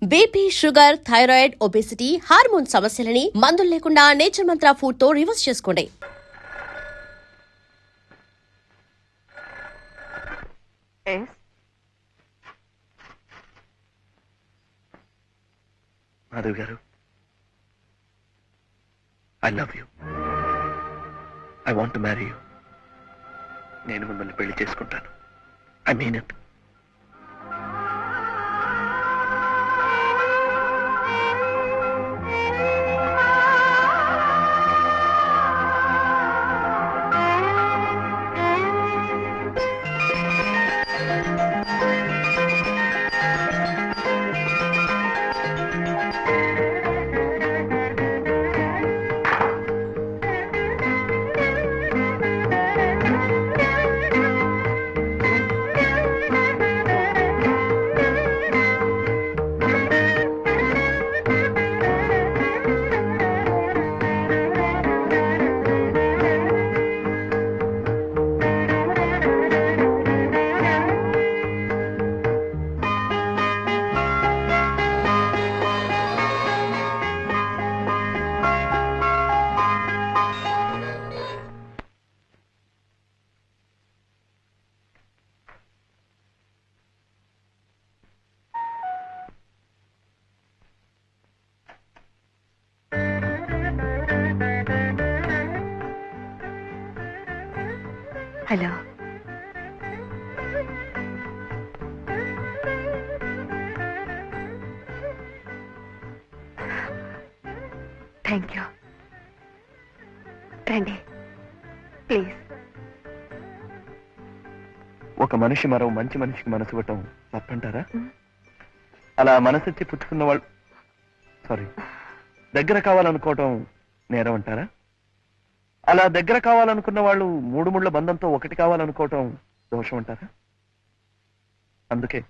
BP, sugar, thyroid, obesity, hormone సమస్యలని మందులు లేకుండా నేచర్ మంత్ర ఫుడ్ తో రివర్స్ చేసుకోండి. మాధవ్ గారు, I love you. I want to marry you. నేను మిమ్మల్ని పెళ్లి చేసుకుంటాను. I mean it. Hello, thank you. రండి ప్లీజ్. ఒక మనిషి మరో మంచి మనిషికి మనసు ఇవ్వటం తప్పంటారా? అలా మనసిచ్చి పుచ్చుకున్న వాళ్ళు దగ్గర కావాలనుకోవటం నేరం అంటారా? అలా దగ్గర కావాలనుకున్న వాళ్ళు మూడు ముళ్ళ బంధంతో ఒకటి కావాలనుకోవటం దోషం అంటారా? అందుకే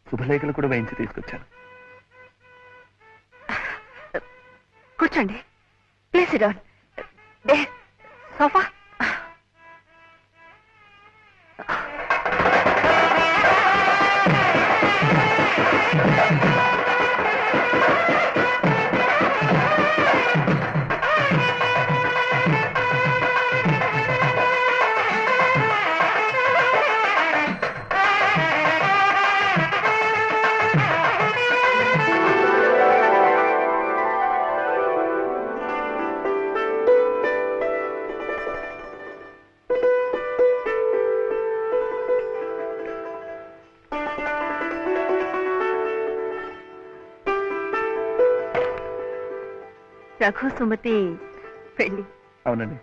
శుభలేఖలు కూడా వేయించి తీసుకొచ్చాను. కూర్చోండి please. Down sofa. Raghu Sumathi పెళ్లి. అవునండి,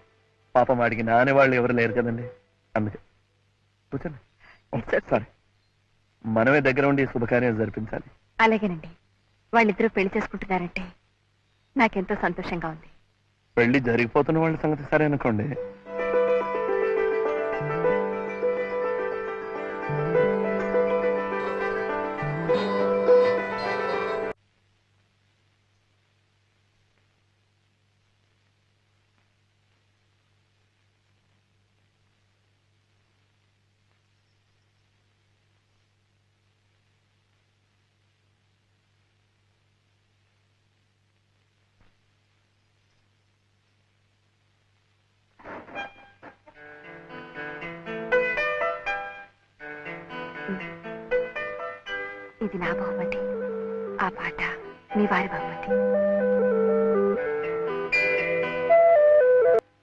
పాపం అడిగి నానే వాళ్ళు ఎవరు లేరు కదండి, అందుకే. కూర్చోండి. సారీ, మనమే దగ్గర ఉండి శుభకార్యం జరిపించాలి. అలాగేనండి. వాళ్ళిద్దరూ పెళ్లి చేసుకుంటున్నారంటే నాకెంతో సంతోషంగా ఉంది. పెళ్లి జరిగిపోతున్న వాళ్ళ సంగతి సరే అనుకోండి. ఇది నా బహుమతి, ఆ పాట మీ వారి బహుమతి.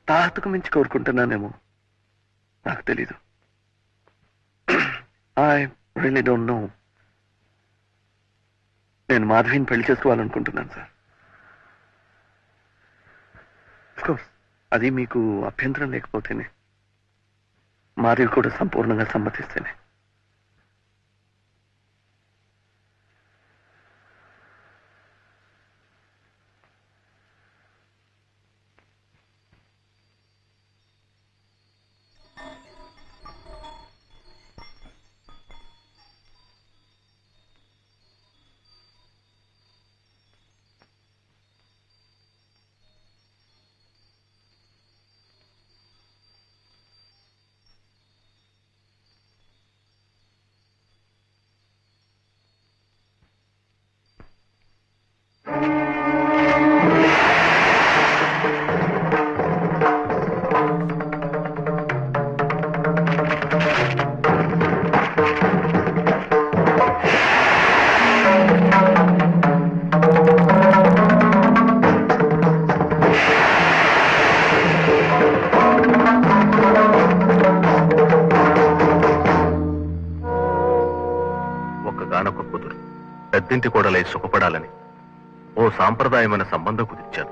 తాహతకు మించి కోరుకుంటున్నానేమో, నాకు తెలీదు. I really don't know. నేను మాధవిని పెళ్లి చేసుకోవాలనుకుంటున్నాను సార్. కోర్స్ అది మీకు అభ్యంతరం లేకపోతేనే, మాధవి కూడా సంపూర్ణంగా సమ్మతిస్తేనే. పెద్దింటి కోడలై సుఖపడాలని ఓ సాంప్రదాయమైన సంబంధం కుదిర్చాను.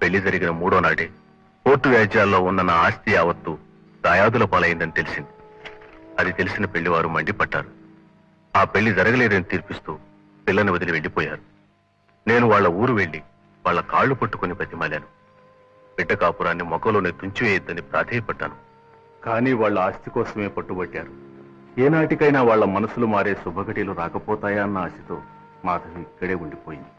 పెళ్లి జరిగిన 3వ నాడే కోర్టు వ్యాజ్యాల్లో ఉన్న నా ఆస్తి యావత్తు దాయాదుల పాలైందని తెలిసింది. అది తెలిసిన పెళ్లివారు మండిపడ్డారు. ఆ పెళ్లి జరగలేదని తీర్పిస్తూ పిల్లని వదిలి వెళ్లిపోయారు. నేను వాళ్ళ ఊరు వెళ్లి వాళ్ళ కాళ్లు పట్టుకుని బతిమాలాను. బిడ్డ కాపురాన్ని మొక్కలోనే తుంచివేయొద్దని ప్రాధేయపడ్డాను. కానీ వాళ్ళ ఆస్తి కోసమే పట్టుబట్టారు. ఏనాటికైనా వాళ్ళ మనసులు మారే శుభఘటీలు రాకపోతాయా అన్న ఆశతో మాధవి ఇక్కడే ఉండిపోయింది.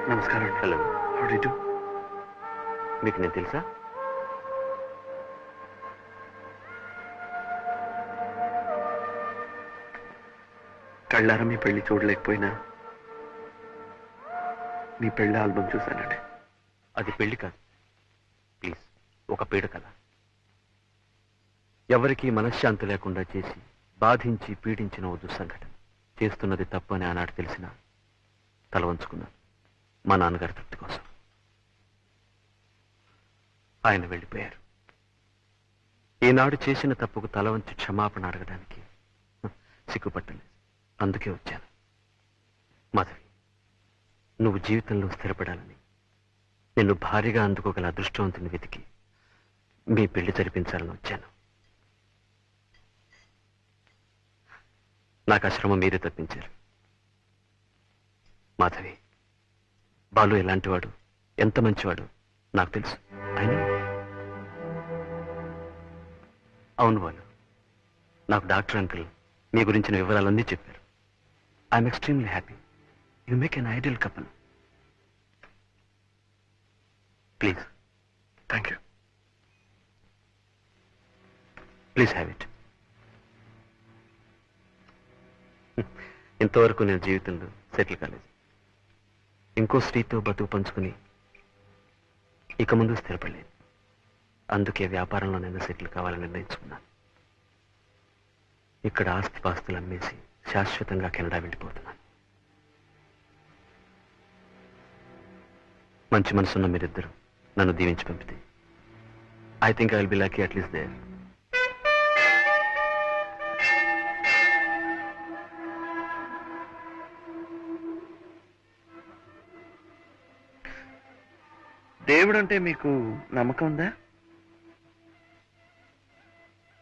నమస్కారం. Hello, how do you do? మీకు నేను తెలుసా? కళ్ళారా మీ పెళ్లి చూడలేకపోయినా మీ పెళ్లి ఆల్బమ్ చూశానండి. అది పెళ్లి కాదు, ప్లీజ్. ఒక పీడ కథ. ఎవరికీ మనశ్శాంతి లేకుండా చేసి బాధించి పీడించిన ఓ దుస్సంఘటన. చేస్తున్నది తప్పు అని ఆనాడు తెలిసిన తల వంచుకున్నాను మా నాన్నగారి తృప్తి కోసం. ఆయన వెళ్ళిపోయారు. ఈనాడు చేసిన తప్పుకు తల వంచి క్షమాపణ అడగడానికి సిగ్గుపట్టలేదు. అందుకే వచ్చాను. మాధవి, నువ్వు జీవితంలో స్థిరపడాలని, నిన్ను భారీగా అందుకోగల అదృష్టవంతుని వెతికి మీ పెళ్లి జరిపించాలని వచ్చాను. నాకు ఆ శ్రమ మీరే తప్పించారు. మాధవి, బాలు ఎలాంటివాడు, ఎంత మంచివాడు నాకు తెలుసు. అయినా అవును బాలు, నాకు డాక్టర్ అంకుల్ మీ గురించిన వివరాలన్నీ చెప్పారు. I'm extremely happy. You make an ideal couple. Please. Thank you. Please have it. ఇంతవరకు నేను జీవితంలో సెటిల్ కాలేదు. ఇంకో స్త్రీతో బతుకు పంచుకుని ఇక ముందు స్థిరపడలేదు. అందుకే వ్యాపారంలో నేను సెటిల్ కావాలని నిర్ణయించుకున్నాను. ఇక్కడ ఆస్తిపాస్తులు అమ్మేసి శాశ్వతంగా కెనడా వెళ్ళిపోతున్నాను. మంచి మనసున్న మీరిద్దరు నన్ను దీవించి పంపితే I think I will be lucky at least there. దేవుడు అంటే మీకు నమ్మకం ఉందా?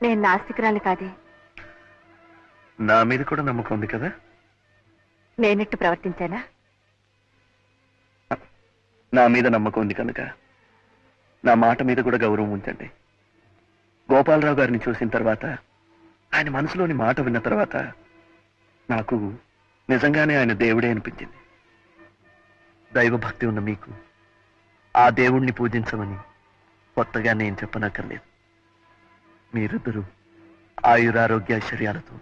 నేను నాస్తికురాలి కాదే. నా మీద కూడా నమ్మకం ఉంది కదా. నేనెట్టు ప్రవర్తించానా? నా మీద నమ్మకం ఉంది కనుక నా మాట మీద కూడా గౌరవం ఉంచండి. గోపాలరావు గారిని చూసిన తర్వాత, ఆయన మనసులోని మాట విన్న తర్వాత నాకు నిజంగానే ఆయన దేవుడే అనిపించింది. దైవభక్తి ఉన్న మీకు ఆ దేవుణ్ణి పూజించమని కొత్తగా నేను చెప్పనక్కర్లేదు. మీరిద్దరూ ఆయురారోగ్యాశ్చర్యాలతో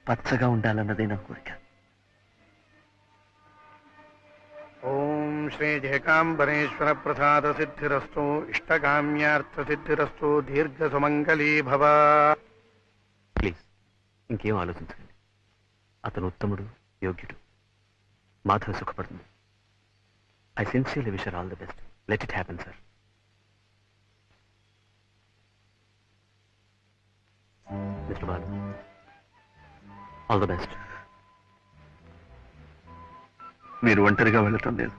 పచ్చగా ఉండాలన్నదే నా కోరిక. ఓం శ్రీ జయకాంబరేశ్వర ప్రసాద సిద్ధిరస్తు. ఇష్టకామ్యార్థ సిద్ధిరస్తు. దీర్ఘ సుమంగళీ భవ. ప్లీజ్, ఇంకేం ఆలోచించకండి. అతను ఉత్తముడు, యోగ్యుడు. మాధవ సుఖపడుతుంది. I sincerely wish all the best. Let it happen, sir. Mister Balu, all the best. మీరు ఒంటరిగా వెళ్ళటం లేదు.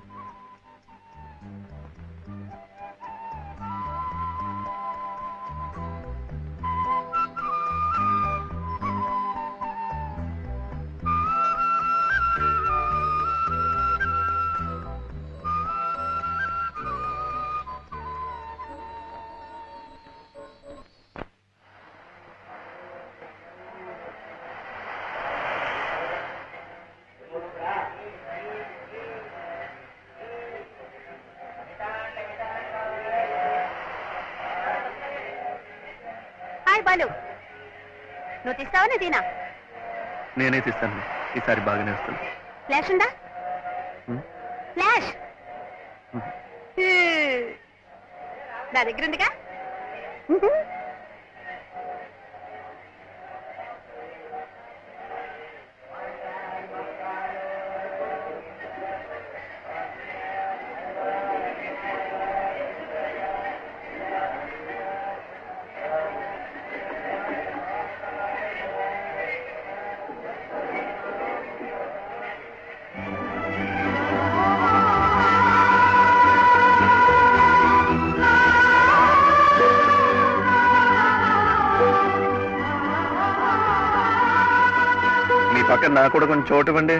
హాయ్ బాలు, నువ్వు తీస్తావా నేను తీనా? నేనే తీస్తాను. ఈసారి బాగానే వస్తాను. ఫ్లాష్ ఉందా? ఫ్లాష్ నా దగ్గర ఉందిగా. పక్కన నాకు కూడా కొంచెం చోటు ఇవ్వండి.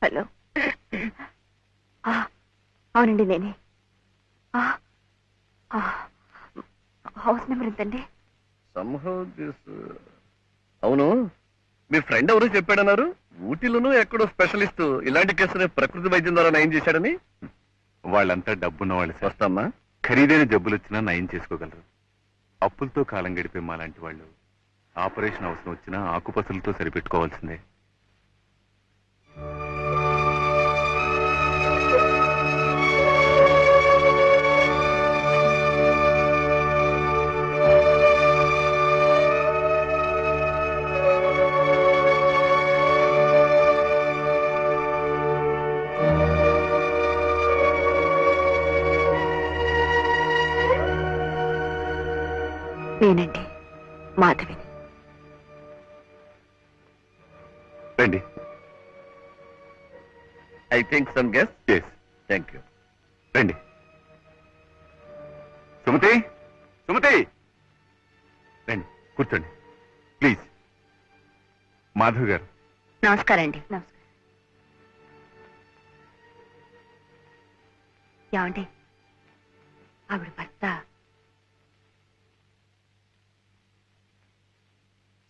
హలో అవునండి నేనే హౌస్ నెంబర్ ఎంతండి? అవును, మీ ఫ్రెండ్ ఎవరు చెప్పాడన్నారు? ఊటీలోనూ ఎక్కడో స్పెషలిస్ట్ ఇలాంటి కేసుని ప్రకృతి వైద్యం ద్వారా నయం చేశాడని. వాళ్ళంతా డబ్బున్న వాళ్ళు సార్. వస్తామ్మా. ఖరీదైన జబ్బులు వచ్చినా నయం చేసుకోగలరు. అప్పులతో కాలం గడిపే మా లాంటి వాళ్ళు ఆపరేషన్ అవసరం వచ్చినా ఆకుపసలతో సరిపెట్టుకోవాల్సిందే. నేనండి మాధవిని. రండి. I think some guess. Yes, thank you. రండి. సుమతి, సుమతి, రండి కూర్చోండి ప్లీజ్. మాధవ్ గారు. నమస్కారం అండి. నమస్కారం. ఏమండి ఆవిడ భర్త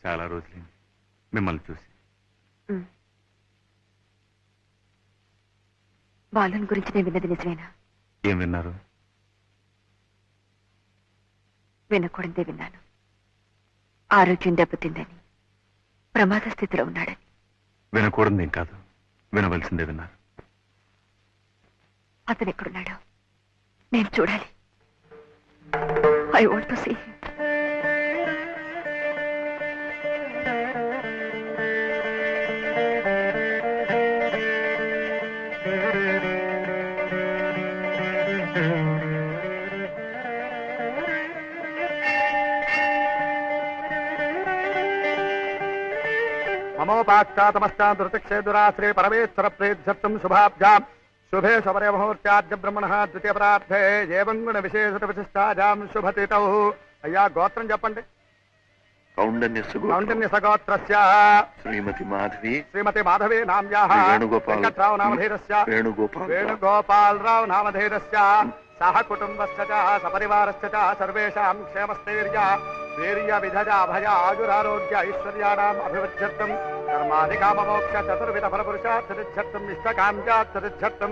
చాలా రోజులైంది మిమ్మల్ని చూసి. బాలుని గురించి నేను విన్నది నిజమేనా? ఏం విన్నారు? వినకూడదే విన్నాను. ఆరోగ్యం దెబ్బతిందని, ప్రమాద స్థితిలో ఉన్నాడని. వినకూడదేం కాదు, వినవలసిందే విన్నారు. అతను ఎక్కడున్నాడో నేను చూడాలి. I want to see him. మమోపాక్షాతమష్టాదృతక్షేదురాశ్రే పరమేశ్వర ప్రేధ్యర్థం శుభాభ్యాం శుభే శబరే ముహూర్త్యాద్య బ్రహ్మణ ద్వితీయ ప్రార్థే ఏవం గుణ విశేషత విశిష్టాజాం శుభతితౌ. అయ్యా గోత్రం చెప్పండి. కౌండన్య సగోత్రస్య శ్రీమతి మాధవి శ్రీమతి మాధవే నామ్యాః వెంకట్రావు నామధేయస్య వేణుగోపాలరావు నామధేయస్య సహ కుటుంబస్య చ సపరివారస్య చ సర్వేషాం క్షేమస్థైర్య వీర్య విధజ అభయ ఆయురారోగ్య ఐశ్వర్యాణాం అభివృద్ధ్యర్థం కర్మాధికామమోక్ష చతుర్విధ ఫలపురుషార్థిర్థం ఇష్టకామ్యార్థిర్థం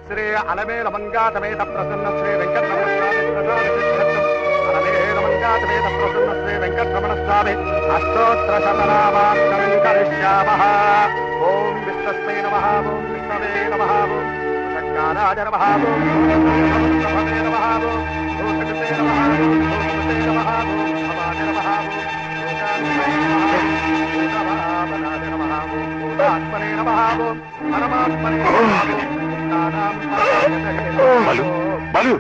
శ్రీ అలమేల మంగాతమేత ప్రసన్న శ్రీ వెంకటరమణ స్వామి ప్రసాదిర్థం అలమేల మంగాతమేత ప్రసన్న శ్రీ వెంకటరమణ స్వామి అష్టోత్తర శతనామార్చనం కరిష్యామః. ఓం విష్ణుస్మై నమః. ఓం విష్ణవే నమః. ఓం శంకరాయ నమః. ఓం నమః నమః. ఓం భూతకృతే నమః. ఓం భూతకృతే నమః. ఓం భవాయ నమః. ఓం భూతాత్మనే నమః. భూతభావనాయ నమః. ఓం భూతాత్మనే నమః. ఓం పరమాత్మనే నమః. భూతానాం పరమాత్మనే బాలు, నమః. బాలు. బాలు.